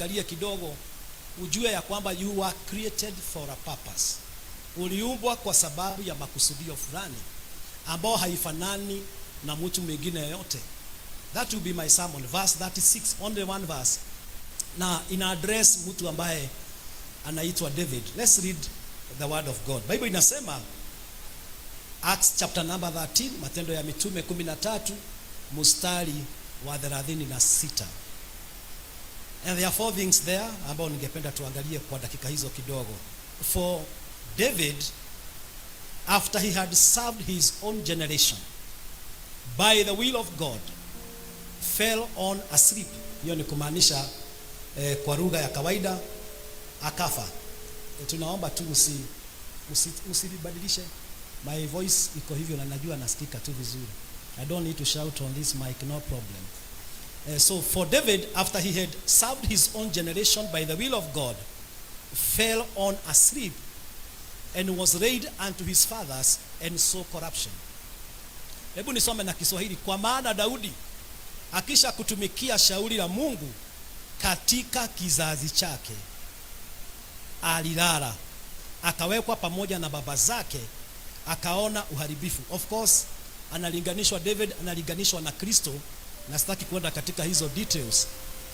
tuangalie kidogo, ujue ya kwamba you were created for a purpose. Uliumbwa kwa sababu ya makusudio fulani ambao haifanani na mtu mwingine yoyote. That will be my sermon, verse 36, only one verse. Na ina address mtu ambaye anaitwa David. Let's read the word of God. Bible inasema Acts chapter number 13, Matendo ya Mitume 13 mstari wa 36. And there are four things there ambao ningependa tuangalie kwa dakika hizo kidogo. For David, after he had served his own generation by the will of God, fell on a sleep. Hiyo ni kumaanisha kwa lugha ya kawaida akafa. Tunaomba tu msibadilishe. My voice iko hivyo na najua nasikika tu vizuri. I don't need to shout on this mic, no problem. So for David, after he had served his own generation by the will of God, fell on a sleep and was laid unto his fathers and saw corruption. Hebu nisome na Kiswahili. Kwa maana Daudi akisha kutumikia shauri la Mungu katika kizazi chake, alilala, akawekwa pamoja na baba zake, akaona uharibifu. Of course, analinganishwa David, analinganishwa na Kristo, na sitaki kwenda katika hizo details,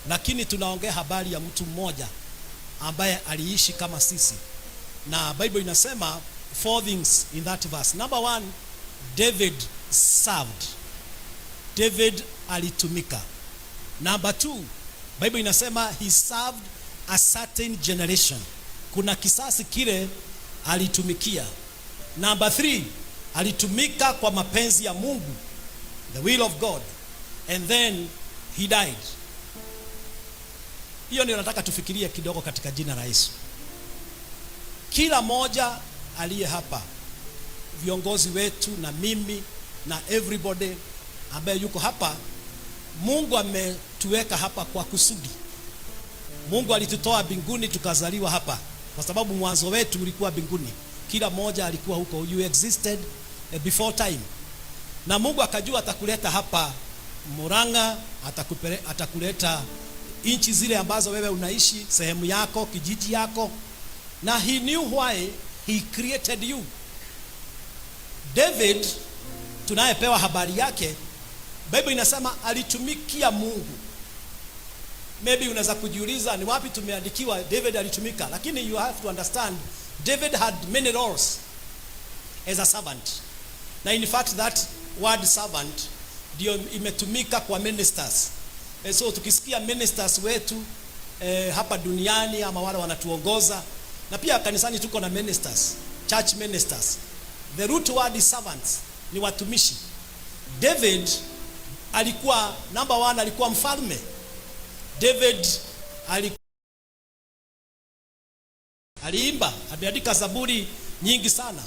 lakini tunaongea habari ya mtu mmoja ambaye aliishi kama sisi. Na Bible inasema four things in that verse. Number one, David served. David alitumika. Number two, Bible inasema he served a certain generation. Kuna kisasi kile alitumikia. Number three, alitumika kwa mapenzi ya Mungu, the will of God, and then he died. Hiyo ndio nataka tufikirie kidogo katika jina la Yesu. Kila moja aliye hapa, viongozi wetu na mimi na everybody ambaye yuko hapa, Mungu ametuweka hapa kwa kusudi. Mungu alitutoa mbinguni tukazaliwa hapa kwa sababu mwanzo wetu ulikuwa mbinguni. Kila moja alikuwa huko, you existed before time. Na Mungu akajua atakuleta hapa Murang'a, atakuleta inchi zile ambazo wewe unaishi, sehemu yako, kijiji yako. Na he knew why he created you. David tunayepewa habari yake, Bible inasema alitumikia Mungu. Maybe unaweza kujiuliza ni wapi tumeandikiwa David alitumika, lakini you have to understand David had many roles as a servant. Na in fact that word servant ndio imetumika kwa ministers. So tukisikia ministers wetu hapa duniani ama wale wanatuongoza, na pia kanisani tuko na ministers, church ministers. The root word is servants, ni watumishi. David alikuwa number one, alikuwa mfalme. David aliimba, ameandika zaburi nyingi sana.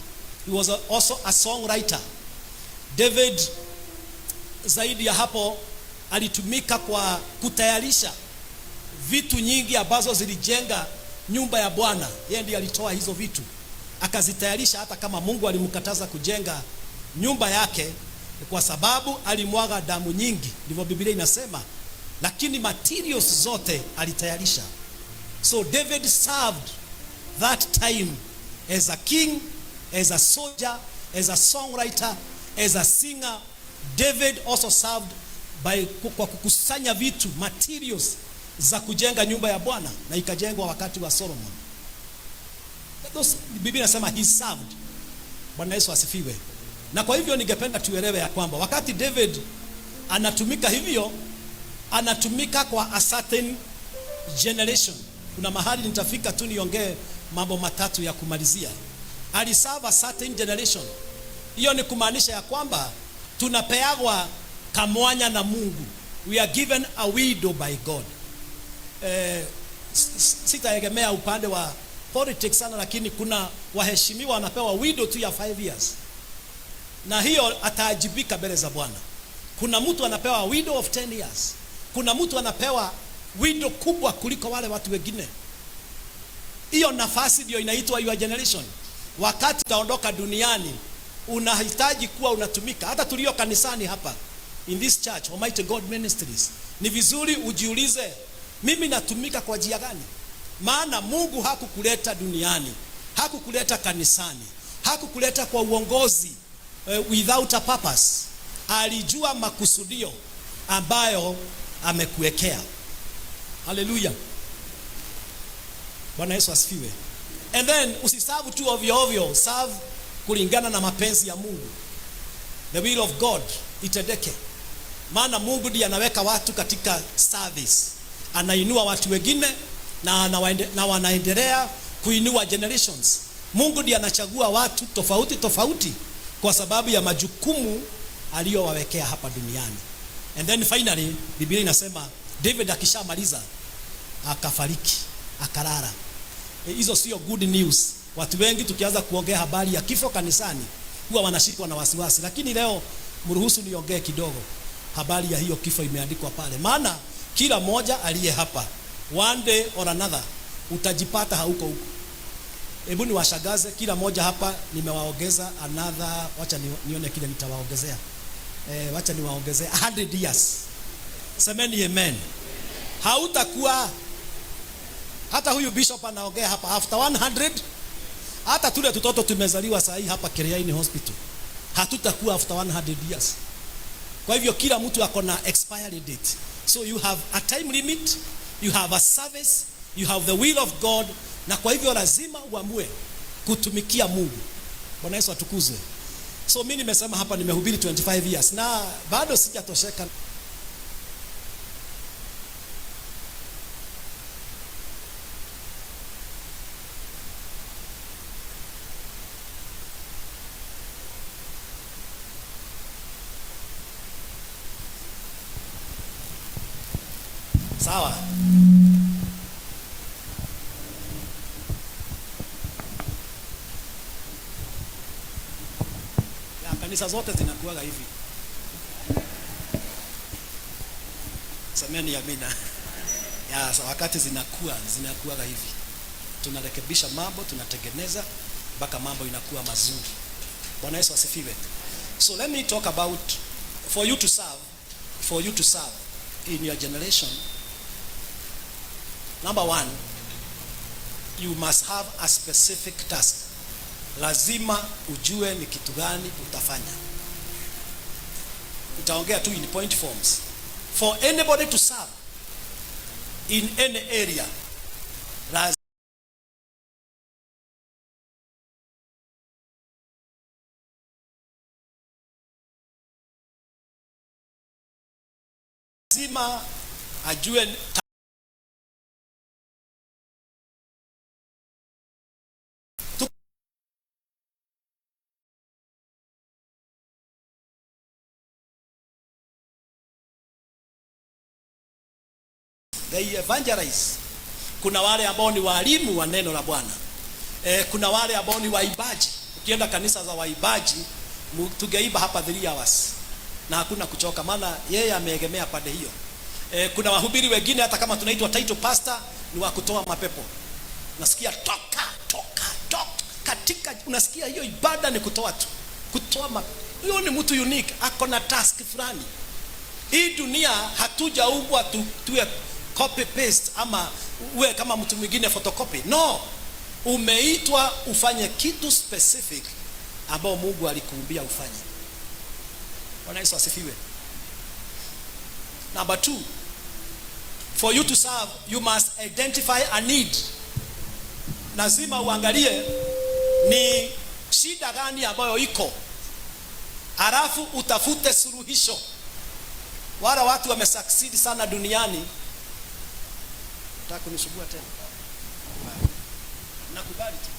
He was also a songwriter. David zaidi ya hapo alitumika kwa kutayarisha vitu nyingi ambazo zilijenga nyumba ya Bwana. Yeye ndiye alitoa hizo vitu, akazitayarisha, hata kama Mungu alimkataza kujenga nyumba yake kwa sababu alimwaga damu nyingi, ndivyo Biblia inasema, lakini materials zote alitayarisha. So David served that time as a king, as a soldier, as a songwriter, as a singer. David also served kwa kukusanya vitu, materials za kujenga nyumba ya Bwana, na ikajengwa wakati wa Solomon. Biblia inasema he served. Bwana Yesu asifiwe. Na kwa hivyo ningependa tuelewe ya kwamba wakati David anatumika hivyo, anatumika kwa a certain generation. Kuna mahali nitafika tu niongee mambo matatu ya kumalizia. Aliserve a certain generation. Hiyo ni kumaanisha ya kwamba tunapeagwa kamwanya na Mungu. We are given a window by God. Sitaegemea upande wa politics sana, lakini kuna waheshimiwa wanapewa window tu ya 5 years. Na hiyo ataajibika mbele za Bwana. Kuna mtu anapewa window of 10 years. Kuna mtu anapewa window kubwa kuliko wale watu wengine. Hiyo nafasi ndio inaitwa your generation. Wakati utaondoka duniani, unahitaji kuwa unatumika. Hata tulio kanisani hapa in this church, Almighty God Ministries, ni vizuri ujiulize mimi natumika kwa njia gani? Maana Mungu hakukuleta duniani, hakukuleta kanisani, hakukuleta kwa uongozi without a purpose. Alijua makusudio ambayo amekuwekea. Haleluya. Bwana Yesu asifiwe. And then usiserve tu ovyo ovyo, serve kulingana na mapenzi ya Mungu. The will of God itendeke. Maana Mungu ndiye anaweka watu katika service. Anainua watu wengine na wanaendelea kuinua generations. Mungu ndiye anachagua watu tofauti tofauti kwa sababu ya majukumu aliyowawekea hapa duniani. And then finally Biblia inasema David akishamaliza akafariki, akalala. Hizo sio good news. Watu wengi tukianza kuongea habari ya kifo kanisani huwa wanashikwa na wasiwasi, lakini leo mruhusu niongee kidogo habari ya hiyo kifo. Imeandikwa pale, maana kila mmoja aliye hapa one day or another utajipata hauko huko. Hebu niwashagaze kila mmoja hapa, nimewaongeza another, wacha nione kile nitawaongezea. Wacha niwaongezea 100 years. Semeni amen. Hautakuwa hata huyu bishop anaongea hapa after 100. Hata tule tutoto tumezaliwa saa hii hapa Kiriaini Hospital, hatutakuwa after 100 years. Kwa hivyo kila mtu ako na expiry date. So you have a time limit, you have a service, you have the will of God, na kwa hivyo lazima uamue kutumikia Mungu. Bwana Yesu atukuzwe. So mimi nimesema hapa nimehubiri 25 years na bado sijatosheka. Sawa. Ya kanisa zote zinakuwa hivi. Semeni amina. Ya wakati zinakuwa hivi. Tunarekebisha mambo, tunatengeneza mpaka mambo inakuwa mazuri. Bwana Yesu asifiwe. So let me talk about for you to serve in your generation. Number one, you must have a specific task. Lazima ujue ni kitu gani utafanya. Utaongea tu in point forms. For anybody to serve in any area, lazima ajue they evangelize. Kuna wale ambao ni walimu wa neno la Bwana. Kuna wale ambao ni waibaji. Ukienda kanisa za waibaji, tungeiba hapa 3 hours na hakuna kuchoka, maana yeye ameegemea pande hiyo. Kuna wahubiri wengine hata kama tunaitwa title pastor ni wa kutoa mapepo. Nasikia toka katika, unasikia hiyo ibada ni kutoa tu. Huyo ni mtu unique, ako na task fulani. Hii dunia hatujaumbwa tuwe copy paste ama uwe kama mtu mwingine photocopy. No. Umeitwa ufanye kitu specific ambao Mungu alikuumbia ufanye. Bwana Yesu asifiwe. Number 2, for you to serve, you must identify a need. Lazima uangalie ni shida gani ambayo iko, alafu utafute suluhisho. Wala watu wamesucceed sana duniani. Nataka kunisubua tena. Nakubali tu.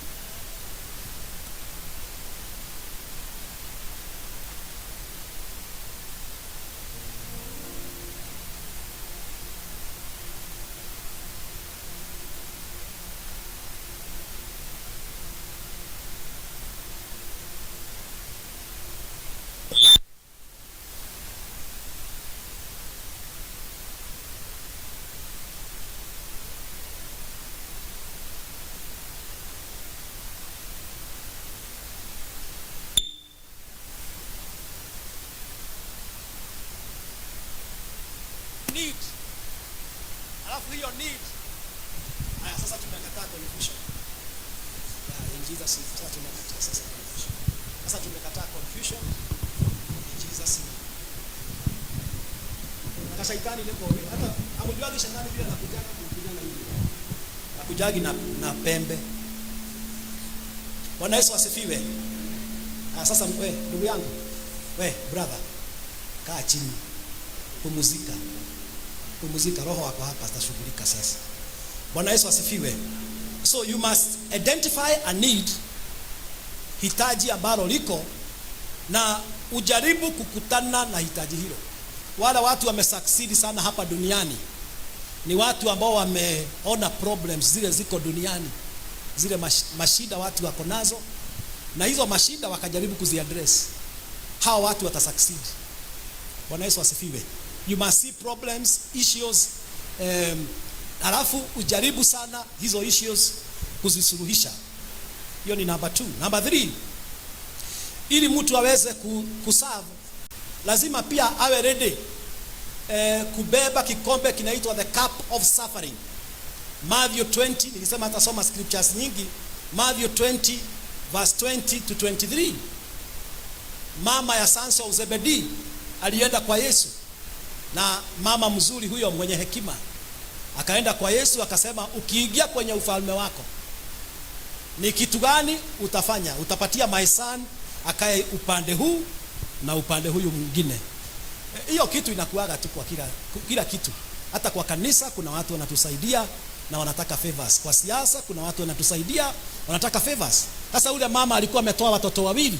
need. Haya, sasa tumekataa confusion. In Jesus name. Sasa tumekataa sasa confusion. Sasa tumekataa confusion in Jesus name. Na shaitani leo hata amujua shetani vile anakujaga kupigana hivi. Akujagi na pembe. Bwana Yesu asifiwe. Sasa wewe ndugu yangu, wewe brother, kaa chini. Pumzika, roho wako hapa atashughulika sasa. Bwana Yesu asifiwe. So you must identify a need, hitaji ambalo liko, na ujaribu kukutana na hitaji hilo. Wala watu wamesucceed sana hapa duniani ni watu ambao wameona problems zile ziko duniani, zile mashida watu wako nazo, na hizo mashida wakajaribu kuziaddress. Hao watu watasucceed. Bwana Yesu asifiwe. You must see problems, issues, alafu ujaribu sana hizo issues kuzisuluhisha. Hiyo ni number 2. Number 3, ili mtu aweze kuserve, lazima pia awe ready kubeba kikombe kinaitwa the cup of suffering. Matthew 20, nilisema atasoma scriptures nyingi. Matthew 20 verse 20 to 23. Mama ya sons of Zebedee alienda kwa Yesu, na mama mzuri huyo mwenye hekima akaenda kwa Yesu akasema, ukiingia kwenye ufalme wako ni kitu gani utafanya? Utapatia my son akae upande huu na upande huyu mwingine. Hiyo kitu inakuaga tu kwa kila kitu. Hata kwa kanisa kuna watu wanatusaidia na wanataka favors. Kwa siasa kuna watu wanatusaidia wanataka favors. Sasa ule mama alikuwa ametoa watoto wawili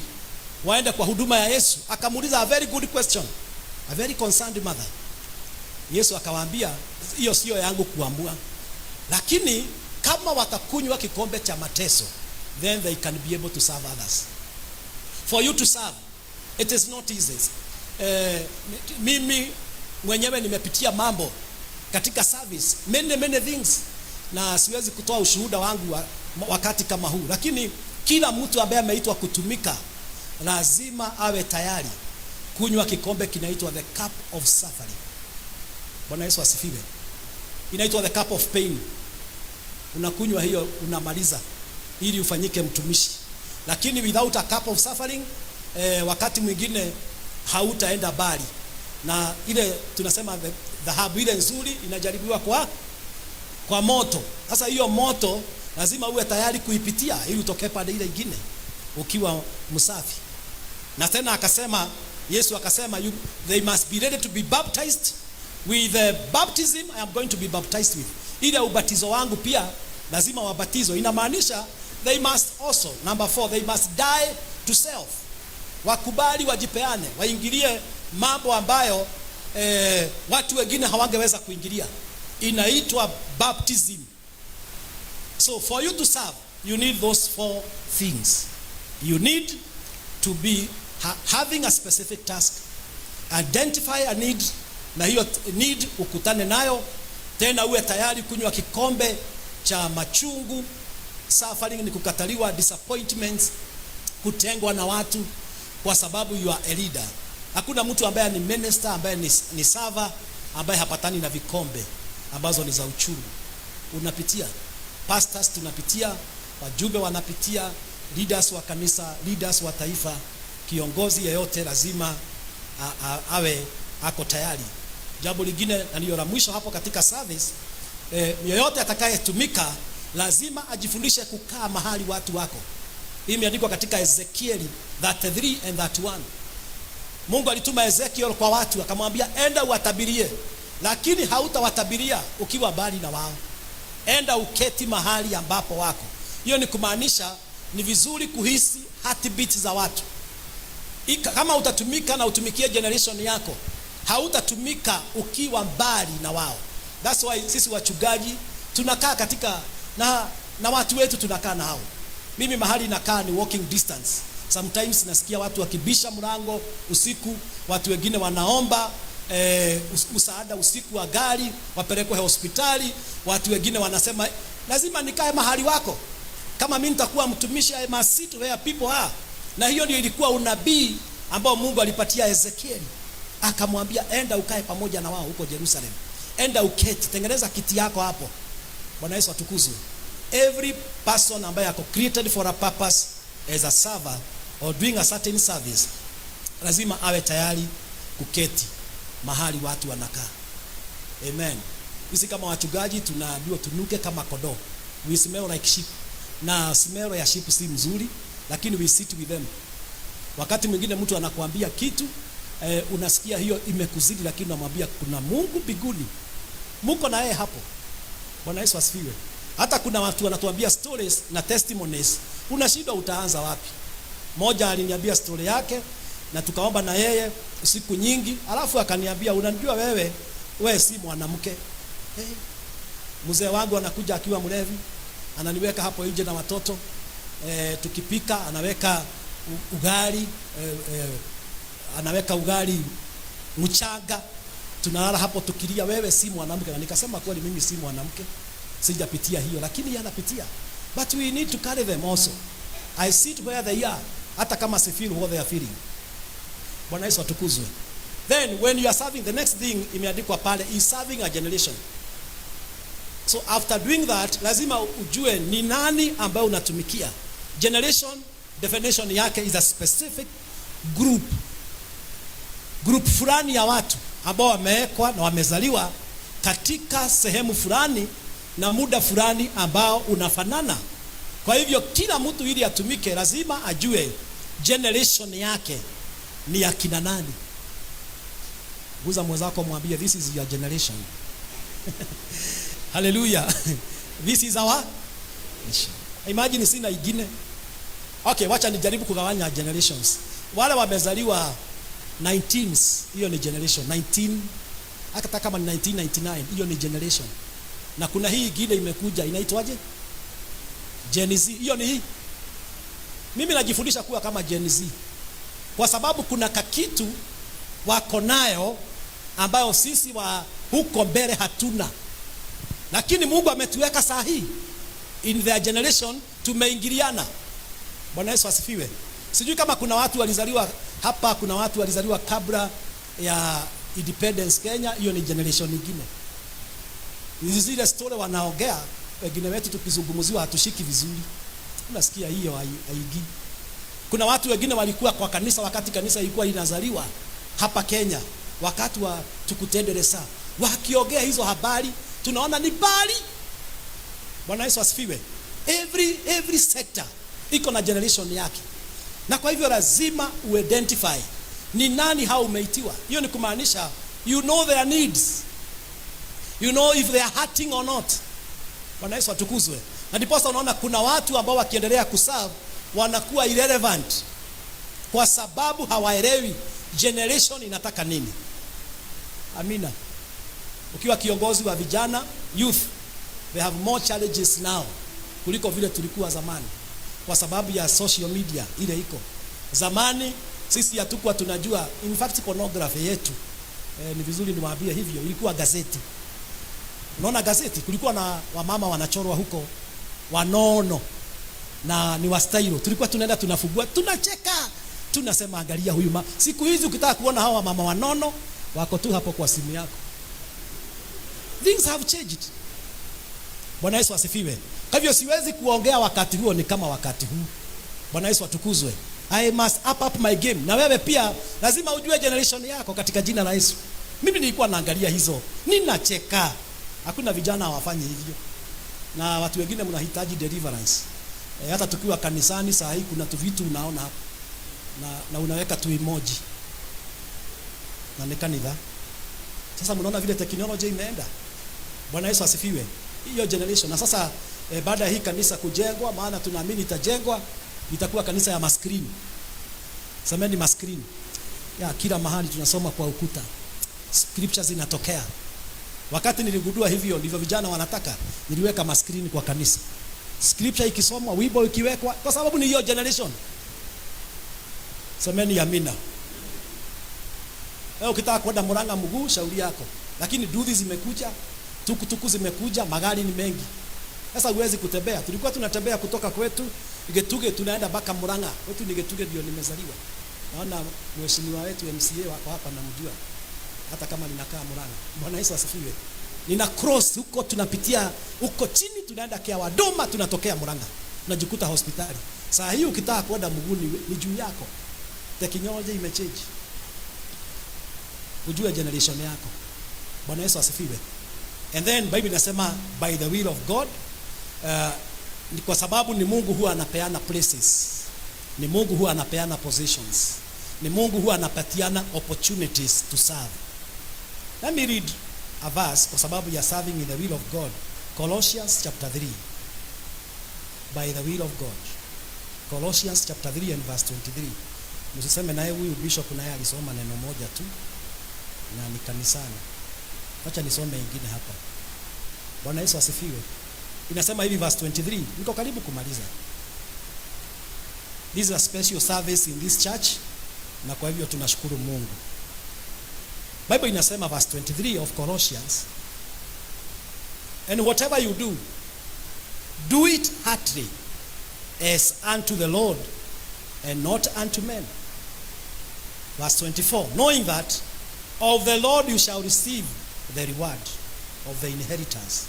waende kwa huduma ya Yesu, akamuuliza a very good question, a very concerned mother. Yesu akawaambia, hiyo sio yangu kuamua, lakini kama watakunywa kikombe cha mateso, then they can be able to serve others. For you to serve, it is not easy. Mimi mwenyewe nimepitia mambo katika service, many things, na siwezi kutoa ushuhuda wangu wakati kama huu, lakini kila mtu ambaye ameitwa kutumika lazima awe tayari kunywa kikombe kinaitwa the cup of suffering. Bwana Yesu asifiwe. Inaitwa the cup of pain. Unakunywa hiyo, unamaliza ili ufanyike mtumishi. Lakini without a cup of suffering, wakati mwingine hautaenda bali. Na ile tunasema dhahabu ile nzuri inajaribiwa kwa moto. Sasa hiyo moto lazima uwe tayari kuipitia ili utoke pande ile nyingine ukiwa msafi. Na tena akasema, Yesu akasema, they must be ready to be baptized with the baptism I am going to be baptized with. Ile ubatizo wangu pia lazima wabatizwe. Inamaanisha they must also, number 4, they must die to self. Wakubali, wajipeane, waingilie mambo ambayo watu wengine hawangeweza kuingilia. Inaitwa baptism. So for you to serve, you need those 4 things. You need to be having a specific task, identify a need, na hiyo need ukutane nayo, tena uwe tayari kunywa kikombe cha machungu. Suffering ni kukataliwa, disappointments, kutengwa na watu kwa sababu you are a leader. Hakuna mtu ambaye ni minister, ambaye ni server, ambaye hapatani na vikombe ambazo ni za uchungu. Unapitia, pastors tunapitia, wajumbe wanapitia, leaders wa kanisa, leaders wa taifa, kiongozi yeyote lazima awe ako tayari. Jambo lingine na ndio la mwisho hapo katika service, yeyote atakayetumika lazima ajifundishe kukaa mahali watu wako. Hii imeandikwa katika Ezekieli 33 and 31. Mungu alituma Ezekiel kwa watu akamwambia, enda uwatabirie, lakini hautawatabiria ukiwa mbali na wao. Enda uketi mahali ambapo wako. Hiyo ni kumaanisha ni vizuri kuhisi heartbeat za watu. Kama utatumika na utumikie generation yako, hautatumika ukiwa mbali na wao. That's why sisi wachungaji tunakaa katika na watu wetu, tunakaa na hao. Mimi mahali nakaa ni walking distance. Sometimes nasikia watu wakibisha mlango usiku, watu wengine wanaomba msaada usiku wa gari wapelekwe hospitali, watu wengine wanasema lazima nikae mahali wako. Kama mimi nitakuwa mtumishi, I must sit where people are. Na hiyo ndio ilikuwa unabii ambao Mungu alipatia Ezekieli. Akamwambia enda ukae pamoja na wao huko Jerusalem. enda uketi, tengeneza kiti yako hapo. Bwana Yesu atukuzwe. Every person ambaye ako created for a purpose as a server or doing a certain service, lazima awe tayari kuketi mahali watu wanakaa. Amen. Sisi kama wachungaji tunaambiwa tunuke kama kondoo. We smell like sheep. Na smell ya sheep si mzuri, lakini we sit with them. Wakati mwingine mtu anakuambia kitu, unasikia hiyo imekuzidi, lakini unamwambia kuna Mungu mbinguni. Mungu na yeye hapo. Bwana Yesu asifiwe. Hata kuna watu wanatuambia stories na testimonies, unashindwa utaanza wapi. Mmoja aliniambia story yake na tukaomba na yeye siku nyingi, alafu akaniambia unajua wewe si mwanamke. Mzee wangu anakuja akiwa mlevi, ananiweka hapo nje na watoto, tukipika anaweka ugali, anaweka ugali mchanga, tunalala hapo tukilia, wewe si mwanamke. Na nikasema kweli mimi si mwanamke, sijapitia hiyo, lakini yeye anapitia. But we need to carry them also. I sit where they are, hata kama si feel what they are feeling. Bwana Yesu atukuzwe. Then when you are serving, the next thing imeandikwa pale is serving a generation. So after doing that, lazima ujue ni nani ambaye unatumikia. Generation definition yake is a specific group fulani ya watu ambao wamewekwa na wamezaliwa katika sehemu fulani na muda fulani ambao unafanana. Kwa hivyo kila mtu ili atumike lazima ajue generation yake ni ya kina nani. Guza mwenzako mwambie this is your generation. Hallelujah. This is our generation. Imagine sina ingine. Okay, wacha nijaribu kugawanya generations. Wale wamezaliwa 19s, hiyo ni generation 19. Hata kama ni 1999, hiyo ni generation. Na kuna hii ingine imekuja inaitwaje? Gen Z. Hiyo ni hii. Mimi najifundisha kuwa kama Gen Z, kwa sababu kuna kakitu wako nayo ambayo sisi wa huko mbele hatuna, lakini Mungu ametuweka saa hii in their generation, tumeingiliana. Bwana Yesu asifiwe. Sijui kama kuna watu walizaliwa hapa, kuna watu walizaliwa kabla ya independence Kenya, hiyo ni generation nyingine. Hizi zile story wanaongea wengine wetu tukizungumziwa hatushiki vizuri, unasikia hiyo haigi. Kuna watu wengine walikuwa kwa kanisa wakati kanisa ilikuwa inazaliwa hapa Kenya, wakati wa tukutenderesa, wakiongea hizo habari tunaona ni bali. Bwana Yesu asifiwe. Every sector iko na generation yake, na kwa hivyo lazima uidentify ni nani hao umeitiwa. Hiyo ni kumaanisha you know their needs, you know if they are hurting or not. Bwana Yesu atukuzwe. Na ndipo unaona kuna watu ambao wakiendelea kuserve wanakuwa irrelevant kwa sababu hawaelewi generation inataka nini. Amina. Ukiwa kiongozi wa vijana, youth, they have more challenges now kuliko vile tulikuwa zamani, kwa sababu ya social media ile iko. Zamani sisi hatukuwa tunajua, in fact pornography yetu ni vizuri niwaambie hivyo, ilikuwa gazeti. Unaona gazeti, kulikuwa na wamama wanachorwa huko wanono na ni wastailo. Tulikuwa tunaenda tunafugua, tunacheka, tunasema angalia huyu mama. Siku hizi ukitaka kuona hawa mama wanono wako tu hapo kwa simu yako. Things have changed. Bwana Yesu asifiwe. Kwa hivyo siwezi kuongea wakati huo ni kama wakati huu. Bwana Yesu atukuzwe. I must up my game. Na wewe pia lazima ujue generation yako katika jina la Yesu. Mimi nilikuwa naangalia hizo, ninacheka. Hakuna vijana hawafanyi hivyo. Na watu wengine mnahitaji deliverance. Hata tukiwa kanisani saa hii kuna tu vitu unaona hapo. Na unaweka tu emoji. Na ni kanisa. Sasa mnaona vile teknolojia imeenda. Bwana Yesu asifiwe. Hiyo generation. Na sasa baada ya hii kanisa kujengwa, maana tunaamini itajengwa, itakuwa kanisa ya maskrini. Semeni maskrini. Ya kila mahali tunasoma kwa ukuta. Scriptures zinatokea. Wakati niligundua hivyo ndivyo vijana wanataka, niliweka maskrini kwa kanisa. Scripture ikisomwa, wimbo ikiwekwa, kwa sababu ni hiyo generation. Semeni amina. Leo ukitaka kwenda Murang'a mguu shauri yako. Lakini duthi zimekuja, tukutuku zimekuja, magari ni mengi. Sasa huwezi kutembea. Tulikuwa tunatembea kutoka kwetu Getuge tunaenda mpaka Murang'a. Kwetu ni Getuge ndio nimezaliwa. Naona mheshimiwa wetu MCA wako hapa namjua. Hata kama ninakaa Murang'a. Bwana Yesu asifiwe. nina cross huko, tunapitia huko chini, tunaenda Kiawadoma, tunatokea Murang'a, tunajikuta hospitali. Saa hii ukitaka kwenda Muguni ni juu yako. Technology imechange. Ujue generation yako. Bwana Yesu asifiwe. And then Bible inasema by the will of God, ni kwa sababu ni Mungu huwa anapeana places. Ni Mungu huwa anapeana positions. Ni Mungu huwa anapatiana opportunities to serve. Let me read a verse kwa sababu ya serving in the will of God. Colossians chapter 3. By the will of God. Colossians chapter 3 and verse 23. Msiseme naye huyu bishop naye alisoma neno moja tu na ni kanisani. Acha nisome ingine hapa. Bwana Yesu asifiwe. Inasema hivi verse 23. Niko karibu kumaliza. This is a special service in this church, na kwa hivyo tunashukuru Mungu. Bible inasema verse 23 of Colossians, and whatever you do, do it heartily as unto the Lord and not unto men. Verse 24, knowing that of the Lord you shall receive the reward of the inheritance,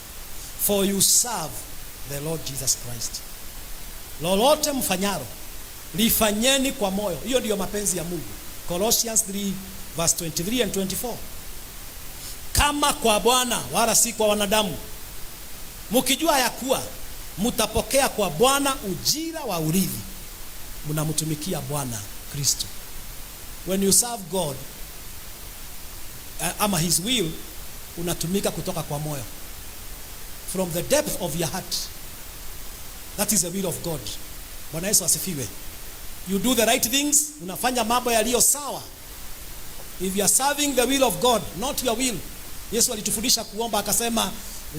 for you serve the Lord Jesus Christ. Lolote mfanyalo lifanyeni kwa moyo. Hiyo ndio mapenzi ya Mungu. Colossians 3 verse 23 and 24. Kama kwa Bwana wala si kwa wanadamu, mkijua ya kuwa mtapokea kwa Bwana ujira wa urithi, mnamtumikia Bwana Kristo. When you serve God, ama his will, unatumika kutoka kwa moyo. From the depth of your heart. That is the will of God. Bwana Yesu asifiwe. You do the right things, unafanya mambo yaliyo sawa. If you are serving the will of God, not your will. Yesu alitufundisha kuomba akasema,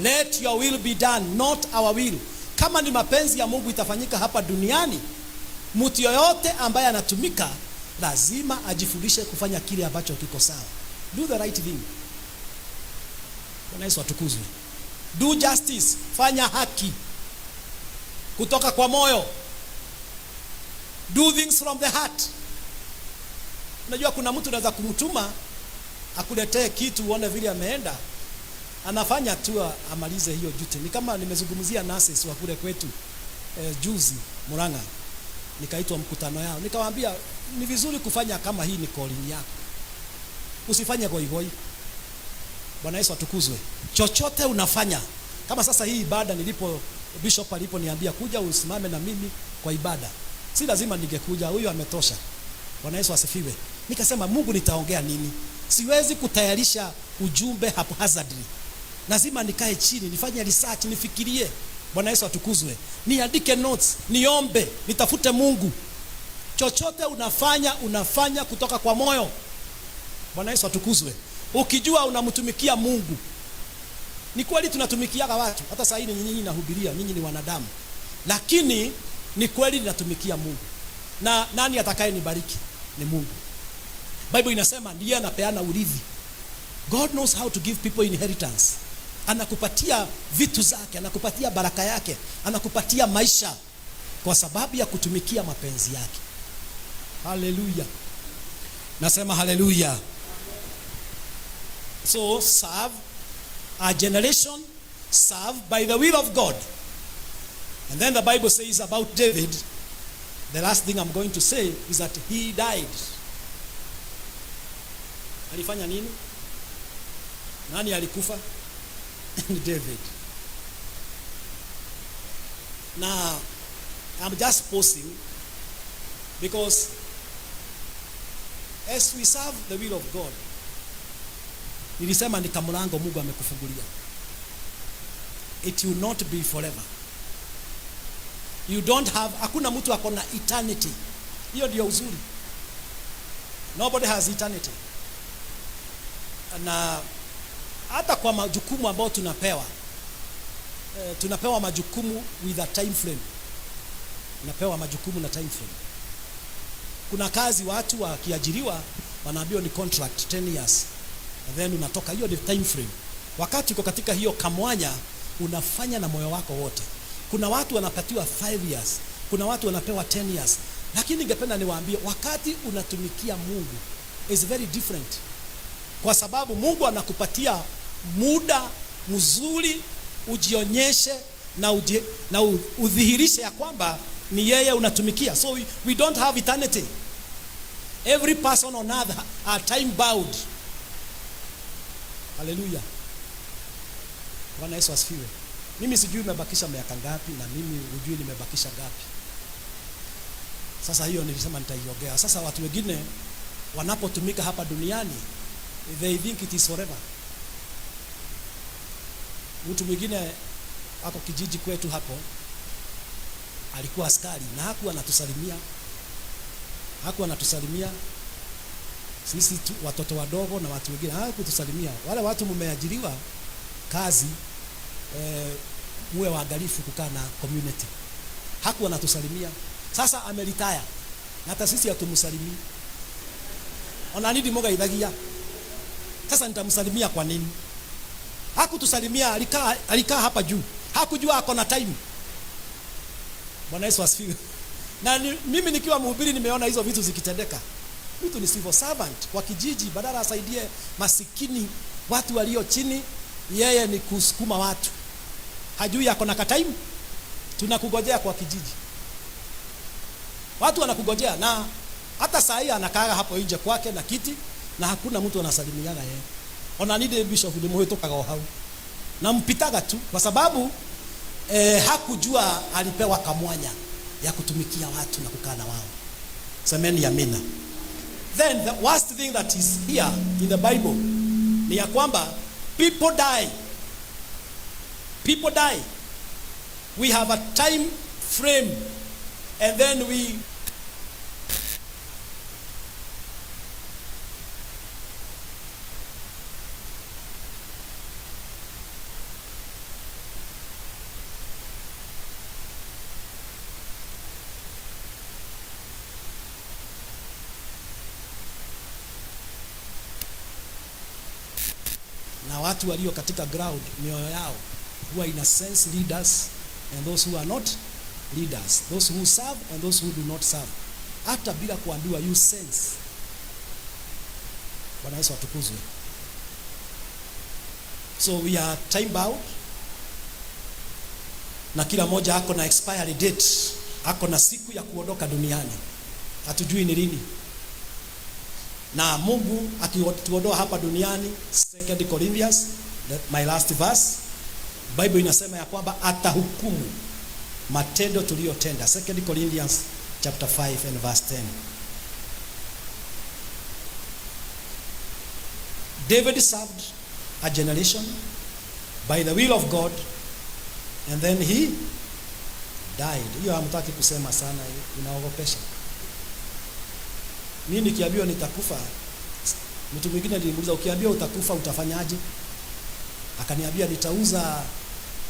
let your will be done, not our will. Kama ni mapenzi ya Mungu itafanyika hapa duniani, mtu yoyote ambaye anatumika lazima ajifundishe kufanya kile ambacho kiko sawa. Do the right thing. Bwana Yesu atukuzwe. Do justice, fanya haki kutoka kwa moyo. Do things from the heart. Unajua kuna mtu unaweza kumtuma akuletee kitu uone vile ameenda, anafanya tu amalize hiyo duty. Ni kama nimezungumzia nurses wa kule kwetu juzi Murang'a, nikaitwa mkutano yao, nikawaambia ni vizuri kufanya kama hii ni calling yako, usifanye goigoi. Bwana Yesu atukuzwe. Chochote unafanya, kama sasa hii ibada bishop aliponiambia kuja usimame na mimi kwa ibada, si lazima ningekuja, huyo ametosha. Bwana Yesu asifiwe. Nikasema Mungu nitaongea nini? Siwezi kutayarisha ujumbe haphazardly. Lazima nikae chini, nifanye research, nifikirie. Bwana Yesu atukuzwe. Niandike notes, niombe, nitafute Mungu. Chochote unafanya kutoka kwa moyo. Bwana Yesu atukuzwe. Ukijua unamtumikia Mungu. Ni kweli tunatumikiaga watu. Hata sasa hivi nyinyi nahubiria, nyinyi ni wanadamu. Lakini ni kweli ninatumikia Mungu. Na nani atakaye nibariki? Ni Mungu. Bible inasema ndiye anapeana urithi. God knows how to give people inheritance. Anakupatia vitu zake, anakupatia baraka yake, anakupatia maisha kwa sababu ya kutumikia mapenzi yake. Hallelujah. Nasema hallelujah. So serve, our generation serve by the will of God. And then the Bible says about David, the last thing I'm going to say is that he died. Alifanya nini? Nani alikufa? David. Now, I'm just pausing because as we serve the will of God, nilisema ni kamulango Mungu amekufungulia. It will not be forever. You don't have, hakuna mtu ako na eternity. Hiyo ndio uzuri. Nobody has eternity. Na hata kwa majukumu ambayo tunapewa majukumu with a time frame. Tunapewa majukumu na time frame. Kuna kazi watu wakiajiriwa wanaambiwa ni contract 10 years. And then unatoka, hiyo ni time frame. Wakati uko katika hiyo kamwanya unafanya na moyo wako wote. Kuna watu wanapatiwa 5 years, kuna watu wanapewa 10 years. Lakini ningependa niwaambie wakati unatumikia Mungu is very different. Kwa sababu Mungu anakupatia muda mzuri, ujionyeshe na udhihirishe ya kwamba ni yeye unatumikia. So we don't have eternity. Every person on earth are time bound. Hallelujah. Bwana Yesu asifiwe. Mimi sijui nimebakisha miaka ngapi, na mimi hujui nimebakisha ngapi. Sasa hiyo nilisema nitaiongea. Sasa watu wengine wanapotumika hapa duniani, they think it is forever. Mtu mwingine ako kijiji kwetu hapo, alikuwa askari na hakuwa anatusalimia sisi watoto wadogo na watu wengine, hakutusalimia. Wale watu mmeajiriwa kazi, muwe waangalifu kukaa na community. Hakuwa anatusalimia. Sasa ameretire na hata sisi hatumsalimii. Ona nini moga idhagia. Sasa nitamsalimia kwa nini? Hakutusalimia, alikaa hapa juu. Hakujua ako na time. Bwana Yesu asifiwe. Na mimi nikiwa mhubiri nimeona hizo vitu zikitendeka. Mtu ni civil servant kwa kijiji, badala asaidie masikini, watu walio chini, yeye ni kusukuma watu. Hajui ako na time. Tunakugojea kwa kijiji. Watu wanakugojea, na hata saa hii anakaa hapo nje kwake na kiti, na hakuna mtu anasalimiana yeye. Ona nide bishop ni mwetu kagao hau. Na mpitaga tu kwa sababu hakujua alipewa kamwanya ya kutumikia watu na kukaa na wao. Semeni amina. Then the worst thing that is here in the Bible ni ya kwamba people die. People die. We have a time frame, and then we na watu walio katika ground, mioyo yao huwa ina sense leaders and those who are not leaders, those who serve and those who do not serve. Hata bila kuambiwa you sense. Bwana Yesu atukuzwe. So we are time bound, na kila moja ako na expiry date, ako na siku ya kuondoka duniani. Hatujui ni lini. Na Mungu akituondoa hapa duniani, 2 Corinthians, my last verse, Bible inasema ya kwamba atahukumu matendo tuliyotenda. 2 Corinthians chapter 5 and verse 10. David served a generation by the will of God, and then he died. Hiyo hamtaki kusema sana, inaogopesha. Mimi nikiambiwa nitakufa, mtu mwingine nilimuuliza, ukiambiwa utakufa utafanyaje? Akaniambia nitauza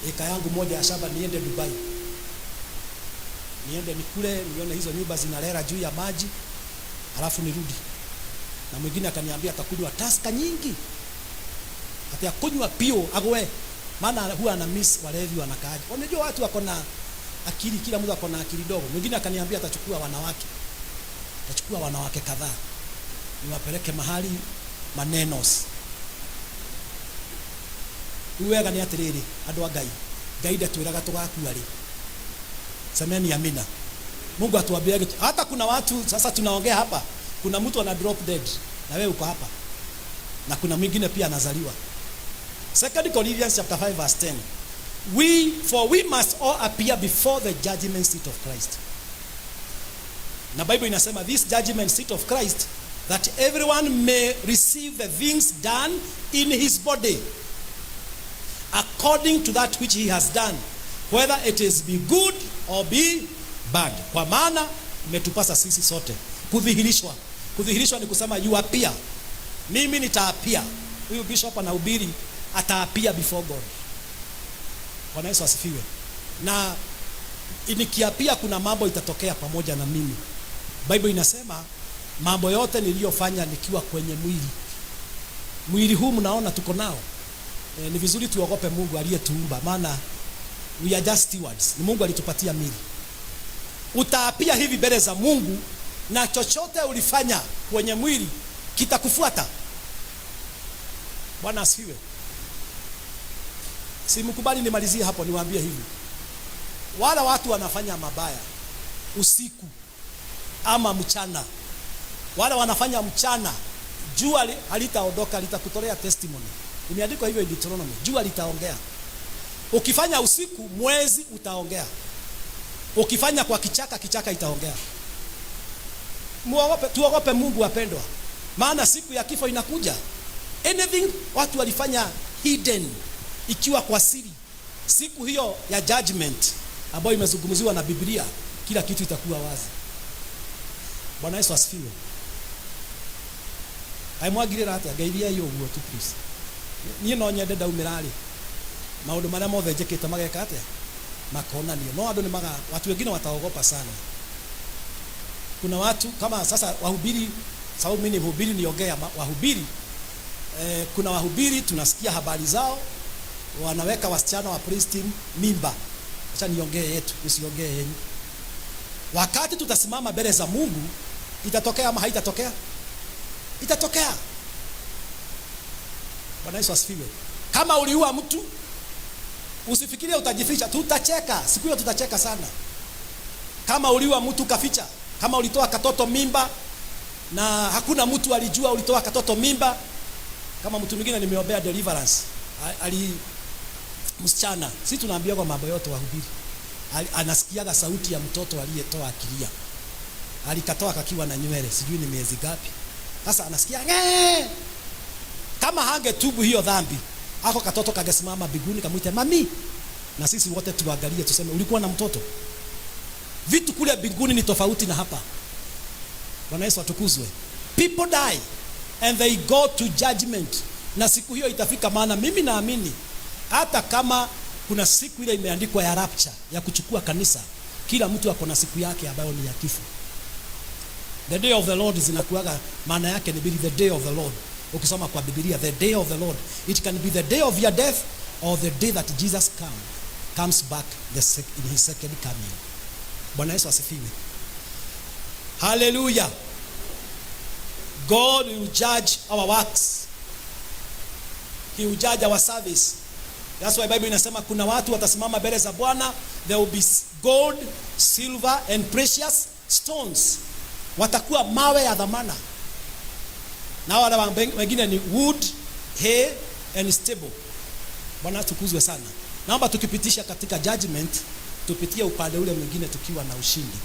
eka yangu moja ya shamba niende Dubai. Niende nikule, nione hizo nyumba zinalera juu ya maji, halafu nirudi. Na mwingine akaniambia atakunywa taska nyingi. Atakunywa pio agwe, maana huwa ana miss walevi wanakaaje. Unajua watu wako na akili, kila mtu ako na akili dogo. Mwingine akaniambia atachukua wanawake kadhaa, niwapeleke mahali manenos. Uwega ni atiriri andu a Ngai ndatwiraga tugakua ri. Semeni amina. Mungu atuambie. Hata kuna watu sasa tunaongea hapa, kuna mtu ana drop dead na wewe uko hapa, na kuna mwingine pia anazaliwa. 2 Corinthians chapter 5 verse 10. We must all appear before the judgment seat of Christ. Na Bible inasema this judgment seat of Christ, that everyone may receive the things done in his body according to that which he has done, whether it is be good or be bad. Kwa maana imetupasa sisi sote kudhihirishwa. Kudhihirishwa ni kusema you appear. Mimi nitaapia. Huyu bishop anahubiri ataapia before God. Bwana Yesu asifiwe. Na nikiapia kuna mambo itatokea pamoja na mimi. Bible inasema mambo yote niliyofanya nikiwa kwenye mwili huu mnaona tuko nao. Ni vizuri tuogope Mungu aliyetuumba, maana we are just stewards. Ni Mungu alitupatia mwili. Utaapia hivi mbele za Mungu, na chochote ulifanya kwenye mwili kitakufuata. Bwana asifiwe. Simkubali nimalizie hapo, niwaambie hivi. Wala watu wanafanya mabaya usiku ama mchana. Wala wanafanya mchana, jua halitaondoka, litakutolea testimony. Imeandikwa hivyo in Deuteronomy, jua litaongea. Ukifanya usiku, mwezi utaongea. Ukifanya kwa kichaka, kichaka itaongea. Tuogope Mungu wapendwa. Maana siku ya kifo inakuja. Anything watu walifanya hidden, ikiwa kwa siri, siku hiyo ya judgment ambayo imezungumziwa na Biblia, kila kitu itakuwa wazi. Bwana Yesu asifiwe. Aimwagirira ati ngeiria yo guo tu please. Niĩ no nyende ndaumirari. Maundu maria mothe njikite mageka atia makonanio. No andu ni watu wengine wataogopa sana. Kuna watu kama sasa wahubiri, sababu mimi ni mhubiri niongea wahubiri. Kuna wahubiri tunasikia habari zao, wanaweka wasichana wa praise team mimba. Acha niongee yetu, nisiongee yenu. Wakati tutasimama mbele za Mungu, itatokea ama haitatokea? Itatokea. Bwana Yesu asifiwe. Kama uliua mtu, usifikirie utajificha, tutacheka. Siku hiyo tutacheka sana. Kama uliua mtu kaficha, kama ulitoa katoto mimba na hakuna mtu alijua ulitoa katoto mimba, kama mtu mwingine nimeombea deliverance, msichana, sisi tunaambia kwa mambo yote wahubiri. Anasikiaga sauti ya mtoto aliyetoa akilia. Alikatoa kakiwa na nywele, sijui ni miezi gapi. Sasa anasikia ngee. Kama hangetubu hiyo dhambi, ako katoto kagesimama biguni kamuite mami. Na sisi wote tuangalie tuseme ulikuwa na mtoto. Vitu kule binguni ni tofauti na hapa. Bwana Yesu atukuzwe. People die and they go to judgment. Na siku hiyo itafika, maana mimi naamini hata kama kuna siku ile imeandikwa ya rapture, ya kuchukua kanisa, kila mtu ako na siku yake ambayo ni ya kifo. The day of the Lord zinakuaga, maana yake ni the day of the Lord. Ukisoma kwa Biblia, the day of the Lord, it can be the day of your death or the day that Jesus comes back in his second coming. Bwana Yesu asifiwe. Hallelujah. God will judge our works. He will judge our service. That's why Bible inasema kuna watu watasimama mbele za Bwana, there will be gold, silver and precious stones. Watakuwa mawe ya dhamana. Na wale wengine ni wood, hay and stable. Bwana tukuzwe sana. Naomba tukipitisha katika judgment, tupitie upande ule mwingine tukiwa na ushindi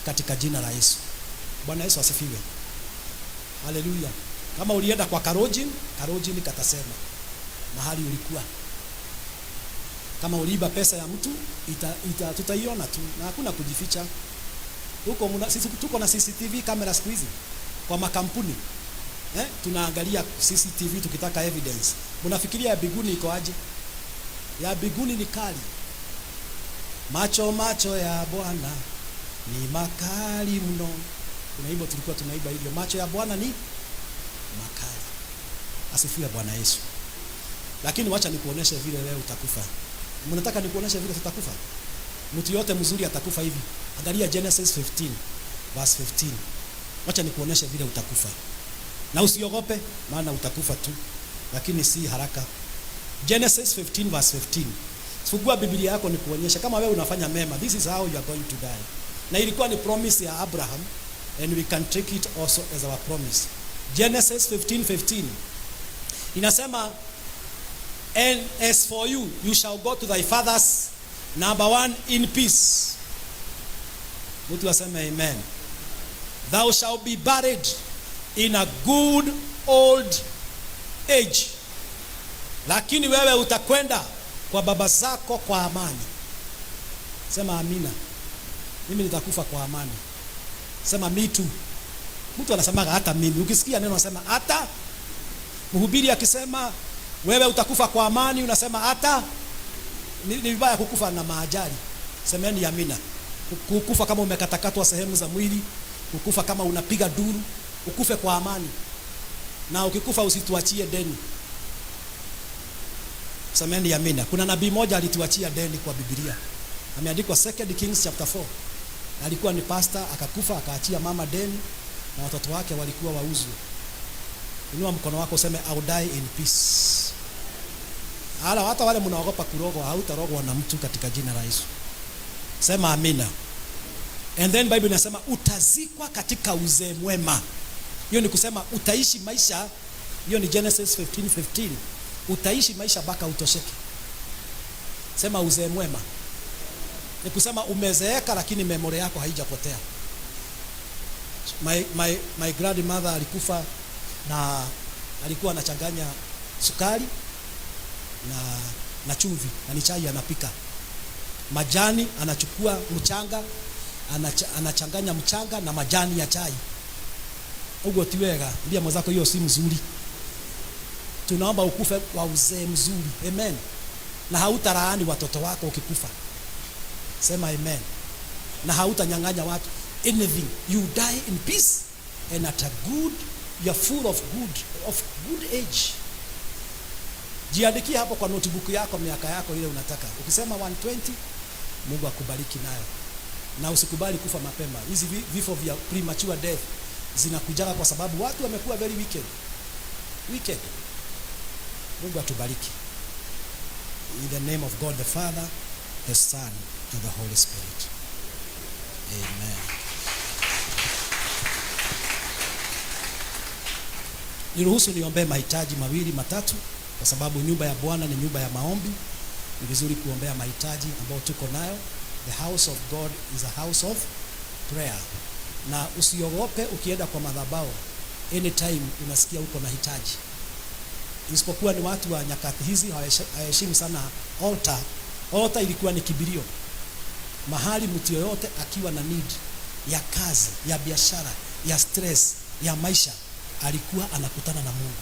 katika jina la Yesu. Bwana Yesu asifiwe. Haleluya. Kama ulienda kwa Karojin katasema mahali ulikuwa. Kama uliiba pesa ya mtu, tutaiona tu na hakuna kujificha. Huko sisi tuko na CCTV kamera siku hizi kwa makampuni. Tunaangalia CCTV tukitaka evidence. Mnafikiria ya biguni iko aje? Ya biguni ni kali. Macho ya Bwana ni makali mno. Kuna hivyo tulikuwa tunaiba hivyo. Macho ya Bwana ni makali. Asifiwe Bwana Yesu. Lakini wacha nikuoneshe vile wewe utakufa. Mnataka nikuoneshe vile tutakufa? Mtu yote mzuri atakufa hivi. Angalia Genesis 15 verse 15. Wacha nikuoneshe vile utakufa. Na usiogope, maana utakufa tu, lakini si haraka. Genesis 15 verse 15. Fungua Biblia yako nikuonyesha kama wewe unafanya mema, this is how you are going to die. Na ilikuwa ni promise ya Abraham, and we can take it also as our promise. Genesis 15:15 inasema, and as for you, you shall go to thy fathers, number 1, in peace. Mtu aseme amen. Thou shalt be buried in a good old age. Lakini wewe utakwenda kwa baba zako kwa amani. Sema amina. Mimi nitakufa kwa amani. Sema me too. Mtu anasema hata mimi. Ukisikia neno unasema hata. Mhubiri akisema wewe utakufa kwa amani, unasema hata. Ni vibaya kukufa na maajali. Semeni amina. Kukufa kama umekatakatwa sehemu za mwili, kukufa kama unapiga duru, ukufe kwa amani. Na ukikufa usituachie deni. Semeni amina. Kuna nabii mmoja alituachia deni kwa Biblia. Ameandikwa 2 Kings chapter 4. Alikuwa ni pastor, akakufa akaachia mama deni na watoto wake walikuwa wauzwe. Inua mkono wako useme I'll die in peace. Hata wale mnaogopa kurogwa, hautarogwa na mtu katika jina la Yesu. Sema amina. And then Bible inasema utazikwa katika uzee mwema. Hiyo ni kusema utaishi maisha, hiyo ni Genesis 15:15. Utaishi maisha mpaka utosheke. Sema uzee mwema. Ni kusema umezeeka lakini memory yako haijapotea. My grandmother alikufa na alikuwa anachanganya sukari na chumvi na ni chai anapika. Majani anachukua mchanga, anachanganya mchanga na majani ya chai. Ugo tiwega, ndia mwenzako hiyo si mzuri. Tunaomba ukufe wa uzee mzuri. Amen. Na hautalaani watoto wako ukikufa. Sema amen. Na hautanyang'anya watu anything. You die in peace and at a good, you're full of good age. Jiandikie hapo kwa notebook yako miaka yako ile unataka. Ukisema 120, Mungu akubariki nayo. Na usikubali kufa mapema. Hizi vifo vya premature death zinakujaga kwa sababu watu wamekuwa very wicked. Mungu atubariki. In the name of God the Father, the Son and the Holy Spirit. Amen. Niruhusu niombee mahitaji mawili matatu, kwa sababu nyumba ya Bwana ni nyumba ya maombi. Ni vizuri kuombea mahitaji ambayo tuko nayo. The house of God is a house of prayer. Na usiogope ukienda kwa madhabahu anytime unasikia uko na hitaji. Isipokuwa ni watu wa nyakati hizi hawaheshimu sana altar. Altar ilikuwa ni kibirio. Mahali mtu yoyote akiwa na need ya kazi, ya biashara, ya stress, ya maisha, alikuwa anakutana na Mungu.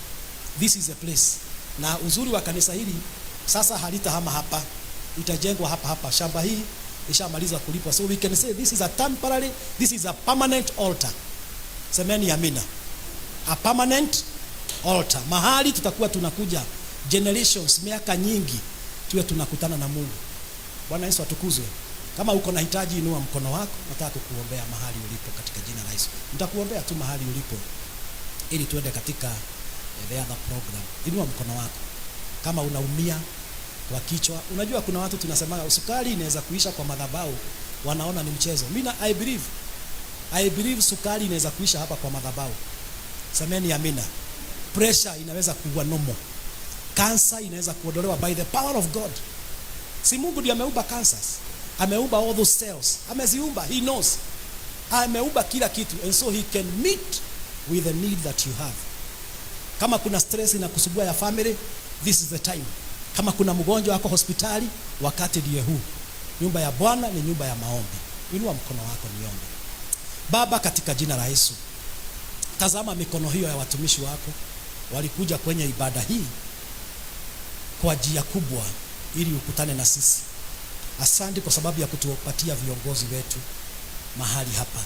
This is a place. Na uzuri wa kanisa hili sasa halitahama hapa. Itajengwa hapa. Shamba hii ishamaliza kulipwa. So we can say this is a temporary, this is a permanent altar. Semeni amina. A permanent altar. Mahali tutakuwa tunakuja generations, miaka nyingi, tuwe tunakutana na Mungu. Bwana Yesu atukuzwe. Kama uko na hitaji, inua mkono wako. Nataka kukuombea mahali ulipo katika jina la Yesu. Nitakuombea tu mahali ulipo ili tuende katika the other program. Inua mkono wako. Kama unaumia kwa kichwa, unajua kuna watu tunasema sukari inaweza kuisha kwa madhabahu, wanaona ni mchezo. Mimi I believe sukari inaweza kuisha hapa kwa madhabahu. Semeni amina. Pressure inaweza kuwa normal. Cancer inaweza kuondolewa by the power of God. Si Mungu ndiye ameumba cancers? Ameumba all those cells. Ameziumba, he knows. Ameumba kila kitu, and so he can meet with the need that you have. Kama kuna stress inakusumbua ya family, this is the time. Kama kuna mgonjwa wako hospitali, wakati ndiye huu. Nyumba ya Bwana ni nyumba ya maombi. Inua mkono wako niombe. Baba, katika jina la Yesu, tazama mikono hiyo ya watumishi wako. Walikuja kwenye ibada hii kwa njia kubwa ili ukutane na sisi. Asante kwa sababu ya kutupatia viongozi wetu mahali hapa.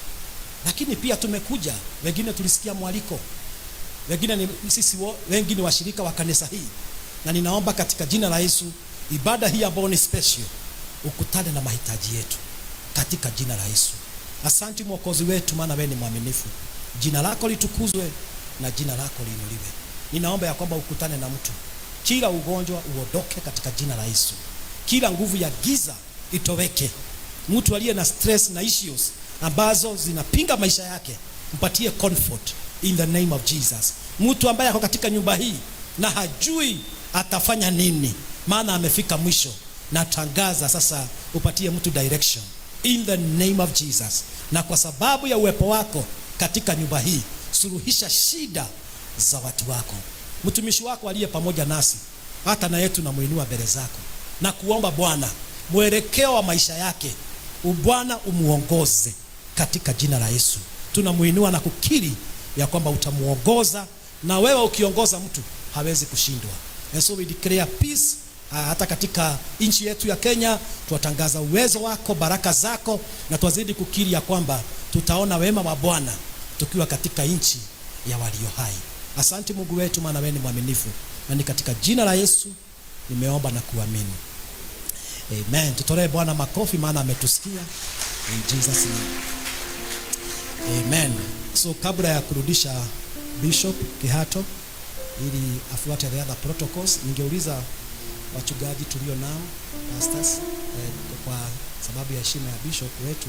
Lakini pia tumekuja, wengine tulisikia mwaliko, wengine ni sisi wengine washirika wa kanisa hii. Na ninaomba katika jina la Yesu, ibada hii ambayo ni special, ukutane na mahitaji yetu katika jina la Yesu. Asante Mwokozi wetu, maana wewe ni mwaminifu. Jina lako litukuzwe na jina lako liinuliwe. Ninaomba ya kwamba ukutane na mtu. Kila ugonjwa uondoke katika jina la Yesu. Kila nguvu ya giza itoweke. Mtu aliye na stress na issues ambazo zinapinga maisha yake, mpatie comfort in the name of Jesus. Mtu ambaye ako katika nyumba hii na hajui atafanya nini, maana amefika mwisho, na tangaza sasa upatie mtu direction in the name of Jesus. Na kwa sababu ya uwepo wako katika nyumba hii, suluhisha shida za watu wako. Mtumishi wako aliye pamoja nasi, hata na yetu namuinua mbele zako na kuomba Bwana, mwelekeo wa maisha yake Bwana umuongoze katika jina la Yesu. Tunamuinua na kukiri ya kwamba utamuongoza, na wewe ukiongoza mtu hawezi kushindwa. And so we declare peace hata katika nchi yetu ya Kenya. Tuwatangaza uwezo wako, baraka zako, na tuwazidi kukiri ya kwamba tutaona wema wa Bwana tukiwa katika nchi ya walio hai. Asante Mungu wetu, maana wewe ni mwaminifu, na ni katika jina la Yesu nimeomba na kuamini. Amen. Tutolee Bwana makofi, maana ametusikia. In Jesus name. Amen. So kabla ya kurudisha Bishop Kihato ili afuate the other protocols, ningeuliza wachungaji tulio nao pastors, kwa sababu ya heshima ya bishop wetu